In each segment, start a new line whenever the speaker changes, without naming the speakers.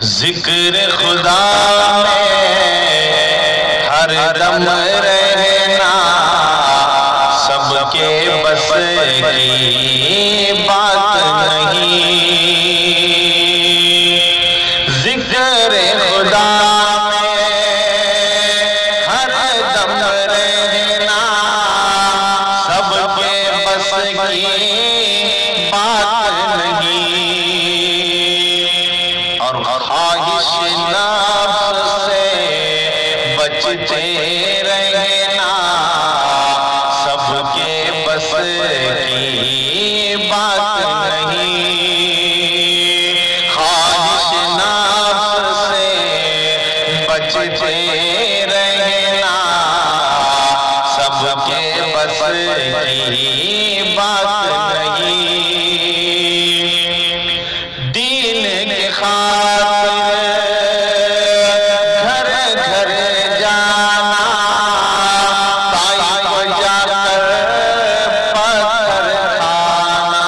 ذکر خدا میں ہر دم رہنا سب کے بس کی بات نہیں۔ ذکر خدا میں ہر دم رہنا سب کے بس کی بات نہیں۔ اور خواہش نفس سے بچتے رہنا سب کے بس کی بات نہیں۔ خواہش نفس سے بچتے رہنا سب کے بس کی بات نہیں۔ دین کے خاطر گھر گھر جانا طائف جا کر پتھر کھانا۔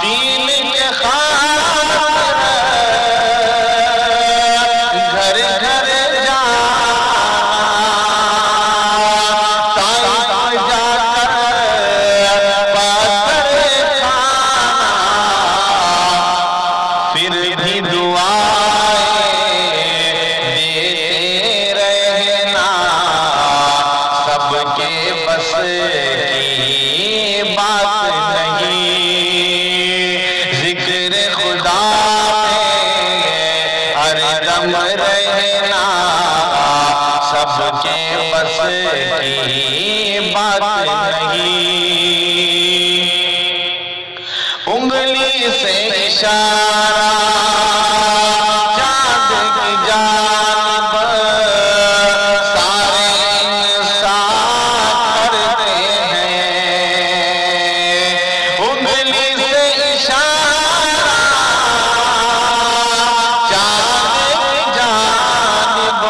دین کے خاطر گھر گھر جانا طائف جا کر پتھر کھانا۔ پھر بھی دعائیں دیتے رہنا سب کے بس کی بات نہیں۔ ذکر خدا میں ہر دم رہنا سب کے بس کی بات نہیں۔ انگلی سے اشارہ چاند کی جانب سارے انسان کرتے ہیں۔ انگلی سے اشارہ چاند کی جانب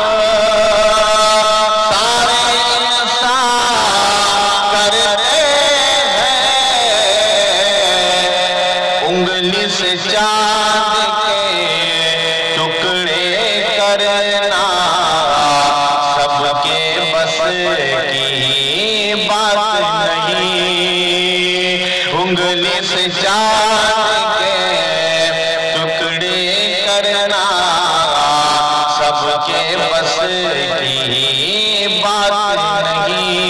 سارے انسان کرتے ہیں۔ انگلی سے چاند کے ٹکڑے کرنا سب کے بس کی بات نہیں۔ انگلی سے چاند کے ٹکڑے کرنا سب کے بس کی بات نہیں۔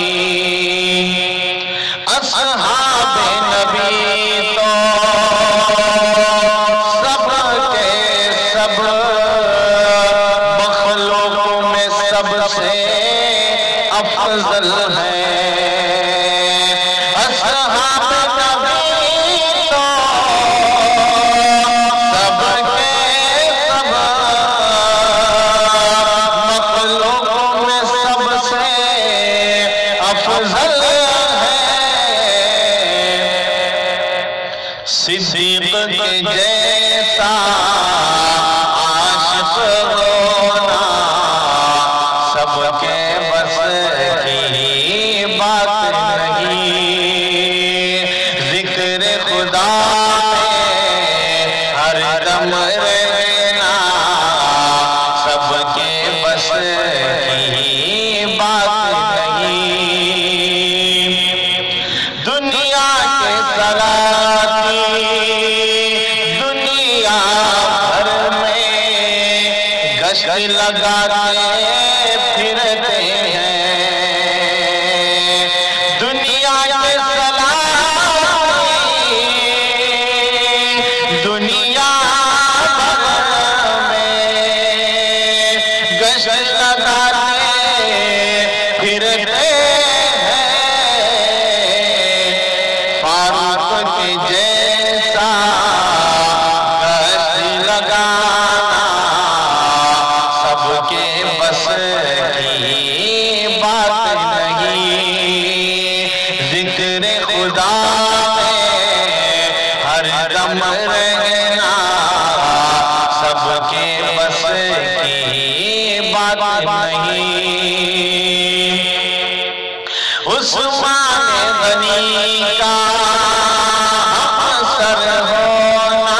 اصحاب نبی تو سب کے سب مخلوقوں میں سب سے افضل ہیں۔ اصحاب نبی تو سب کے سب مخلوقوں میں سب سے افضل ہیں۔ صدیق کے جیسا عاشق ہونا سب کے بس کی بات نہیں۔ ذکر خدا میں ہر دم رہنا سب کے بس کی بات نہیں۔ دنیا کے سلاطین دنیا بھر میں گشت لگاتے پھرتے ہیں۔ دنیا کے سلاطین دنیا بھر میں گشت لگاتے پھرتے ہیں۔ فاروق کے جیسا گشت لگانا سب کے بس کی بات نہیں۔ ذکر خدا میں ہر دم رہنا سب کے بس کی بات نہیں۔ عثمان غنی کا ہم سر ہونا